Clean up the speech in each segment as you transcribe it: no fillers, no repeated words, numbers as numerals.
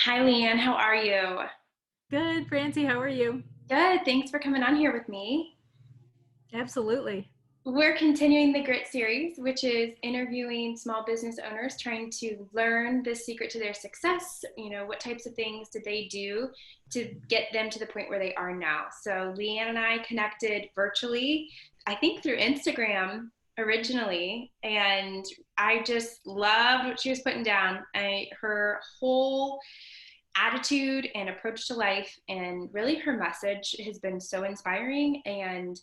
Hi, Leann. How are you? Good, Francie. How are you? Good. Thanks for coming on here with me. Absolutely. We're continuing the Grit series, which is interviewing small business owners trying to learn the secret to their success. What types of things did they do to get them to the point where they are now? So, Leann and I connected virtually, I think through Instagram originally, and I just loved what she was putting down. Her whole attitude and approach to life and really her message has been so inspiring and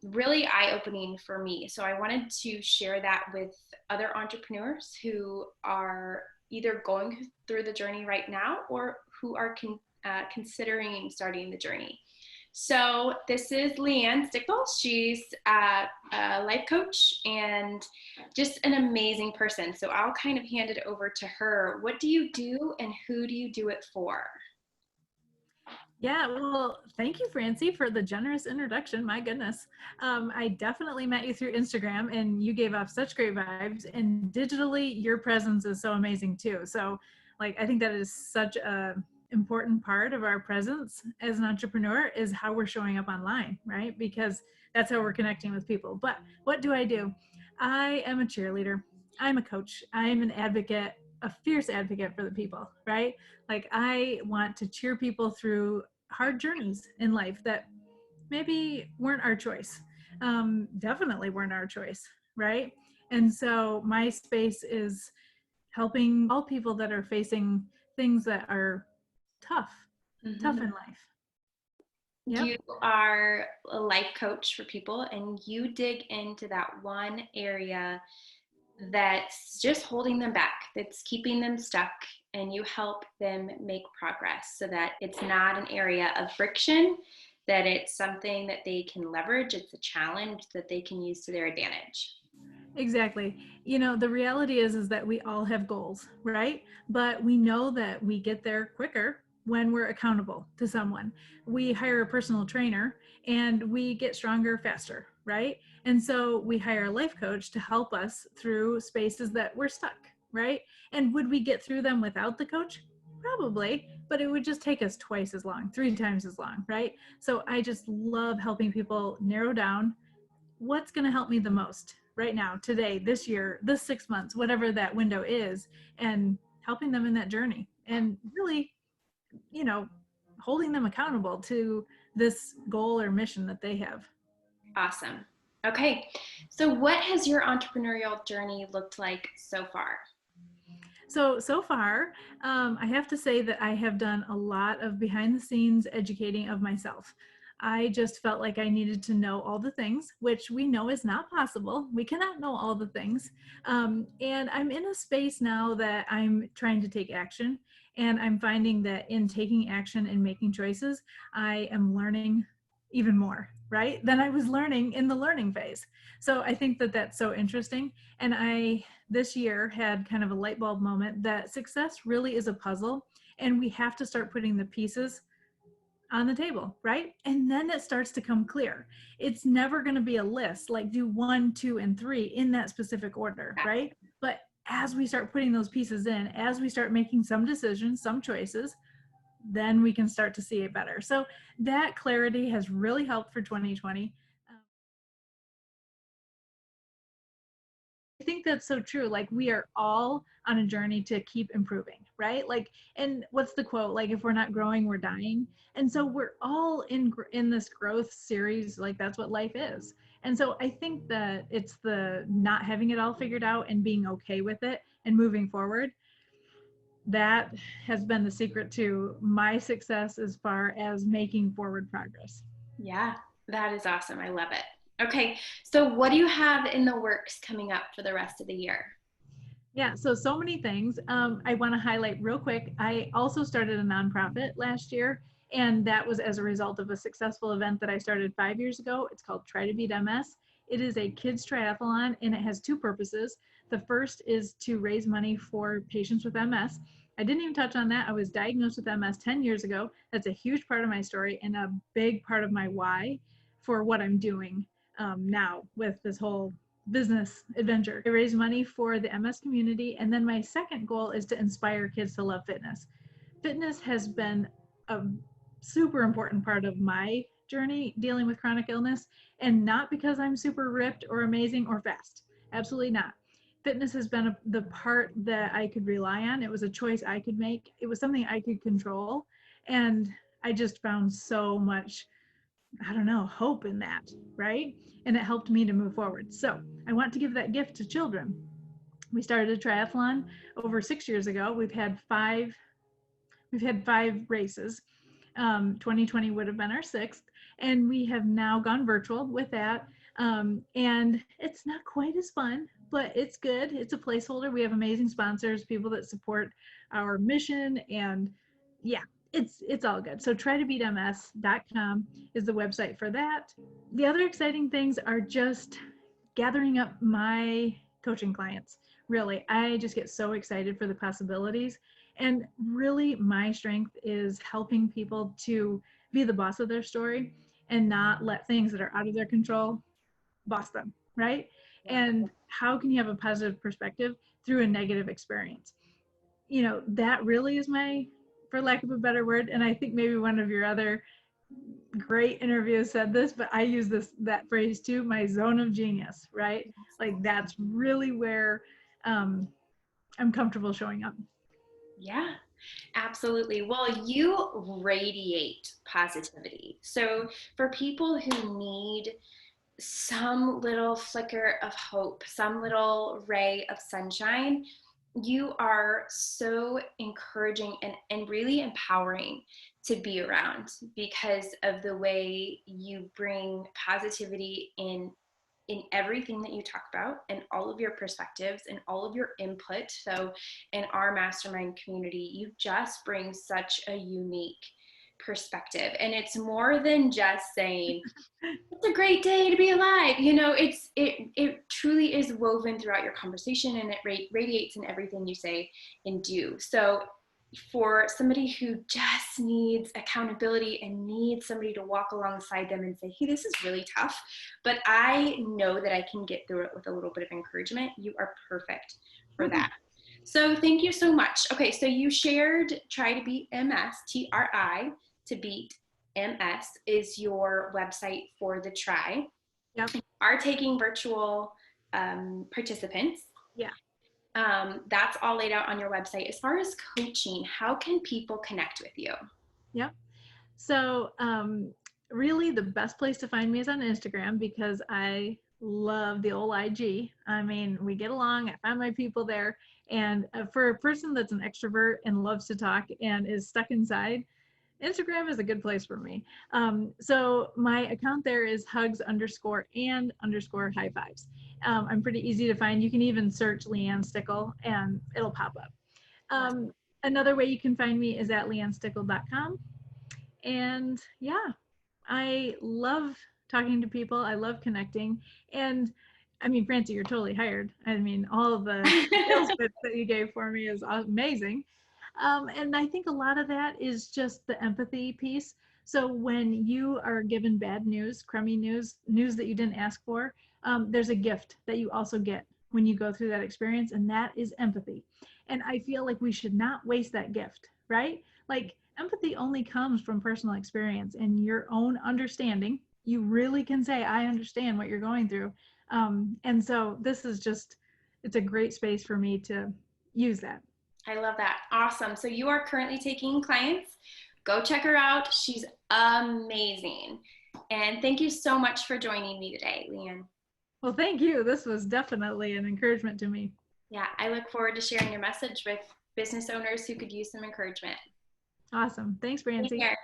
really eye-opening for me. So I wanted to share that with other entrepreneurs who are either going through the journey right now or who are considering starting the journey. So this is Leann Stickel. She's a life coach and just an amazing person. So I'll kind of hand it over to her. What do you do and who do you do it for? Yeah, well, thank you, Francie, for the generous introduction. My goodness. I definitely met you through Instagram and you gave off such great vibes. And digitally, your presence is so amazing too. So, I think that is such a important part of our presence as an entrepreneur is how we're showing up online, right? Because that's how we're connecting with people. But what do? I am a cheerleader. I'm a coach. I'm an advocate, a fierce advocate for the people, right? I want to cheer people through hard journeys in life that maybe weren't our choice, definitely weren't our choice, right? And so my space is helping all people that are facing things that are tough, Mm-hmm. tough in life. Yep. You are a life coach for people, and you dig into that one area that's just holding them back, that's keeping them stuck, and you help them make progress so that it's not an area of friction, that it's something that they can leverage, it's a challenge that they can use to their advantage. Exactly. The reality is that we all have goals, right? But we know that we get there quicker when we're accountable to someone. We hire a personal trainer and we get stronger faster, right? And so we hire a life coach to help us through spaces that we're stuck, right? And would we get through them without the coach? Probably, but it would just take us twice as long, three times as long, right? So I just love helping people narrow down what's going to help me the most right now, today, this year, this 6 months, whatever that window is, and helping them in that journey and really, you know, holding them accountable to this goal or mission that they have. Awesome. Okay, so what has your entrepreneurial journey looked like so far? So far, I have to say that I have done a lot of behind the scenes educating of myself. I just felt like I needed to know all the things, which we know is not possible. We cannot know all the things. And I'm in a space now that I'm trying to take action. And I'm finding that in taking action and making choices, I am learning even more, right? Than I was learning in the learning phase. So I think that that's so interesting. And I this year had kind of a light bulb moment that success really is a puzzle and we have to start putting the pieces on the table, right? And then it starts to come clear. It's never going to be a list like do 1, 2, and 3 in that specific order, right? But as we start putting those pieces in, as we start making some decisions, some choices, then we can start to see it better. So that clarity has really helped for 2020. I think that's so true. We are all on a journey to keep improving, right? And what's the quote? If we're not growing, we're dying. And so we're all in this growth series. That's what life is. And so I think that it's the not having it all figured out and being okay with it and moving forward. That has been the secret to my success as far as making forward progress. Yeah, that is awesome. I love it. Okay, so what do you have in the works coming up for the rest of the year? Yeah, so many things. I want to highlight real quick. I also started a nonprofit last year, and that was as a result of a successful event that I started 5 years ago. It's called Try to Beat MS. It is a kids triathlon, and it has two purposes. The first is to raise money for patients with MS. I didn't even touch on that. I was diagnosed with MS 10 years ago. That's a huge part of my story and a big part of my why for what I'm doing now with this whole business adventure to raise money for the MS community. And then my second goal is to inspire kids to love fitness. Fitness has been a super important part of my journey dealing with chronic illness, and not because I'm super ripped or amazing or fast. Absolutely not. Fitness has been the part that I could rely on. It was a choice I could make. It was something I could control. And I just found so much, I don't know, hope in that, right? And it helped me to move forward. So I want to give that gift to children. We started a triathlon over 6 years ago. We've had five races. 2020 would have been our sixth, and we have now gone virtual with that. And it's not quite as fun, but it's good. It's a placeholder. We have amazing sponsors, people that support our mission, and yeah, it's all good. So trytobeatms.com is the website for that. The other exciting things are just gathering up my coaching clients. Really, I just get so excited for the possibilities. And really, my strength is helping people to be the boss of their story and not let things that are out of their control boss them, right? And how can you have a positive perspective through a negative experience? That really is my, for lack of a better word, and I think maybe one of your other great interviews said this, but I use that phrase too, my zone of genius, right? Like that's really where I'm comfortable showing up. Yeah, absolutely. Well, you radiate positivity. So for people who need some little flicker of hope, some little ray of sunshine, you are so encouraging and really empowering to be around because of the way you bring positivity in everything that you talk about and all of your perspectives and all of your input. So in our mastermind community, you just bring such a unique perspective. And it's more than just saying, it's a great day to be alive. It truly is woven throughout your conversation, and it radiates in everything you say and do. So for somebody who just needs accountability and needs somebody to walk alongside them and say, hey, this is really tough, but I know that I can get through it with a little bit of encouragement, you are perfect for that. So thank you so much. Okay, so you shared Try to Beat MS, TRI to beat MS is your website for the try. Yep. Are taking virtual participants. Yeah. That's all laid out on your website. As far as coaching, how can people connect with you? Yep. So really the best place to find me is on Instagram because I love the old IG. I mean, we get along. I find my people there. And for a person that's an extrovert and loves to talk and is stuck inside, Instagram is a good place for me. So my account there is hugs_and_high fives. I'm pretty easy to find. You can even search Leann Stickel and it'll pop up. Another way you can find me is at leannstickel.com. And yeah, I love talking to people. I love connecting. And I mean, Francie, you're totally hired. I mean, all of the sales bits that you gave for me is amazing. And I think a lot of that is just the empathy piece. So when you are given bad news, crummy news that you didn't ask for, there's a gift that you also get when you go through that experience, and that is empathy. And I feel like we should not waste that gift, right? Like empathy only comes from personal experience and your own understanding. You really can say, I understand what you're going through. And so this is just, it's a great space for me to use that. I love that. Awesome. So you are currently taking clients. Go check her out. She's amazing. And thank you so much for joining me today, Leann. Well, thank you. This was definitely an encouragement to me. Yeah, I look forward to sharing your message with business owners who could use some encouragement. Awesome. Thanks, Francie. Take care.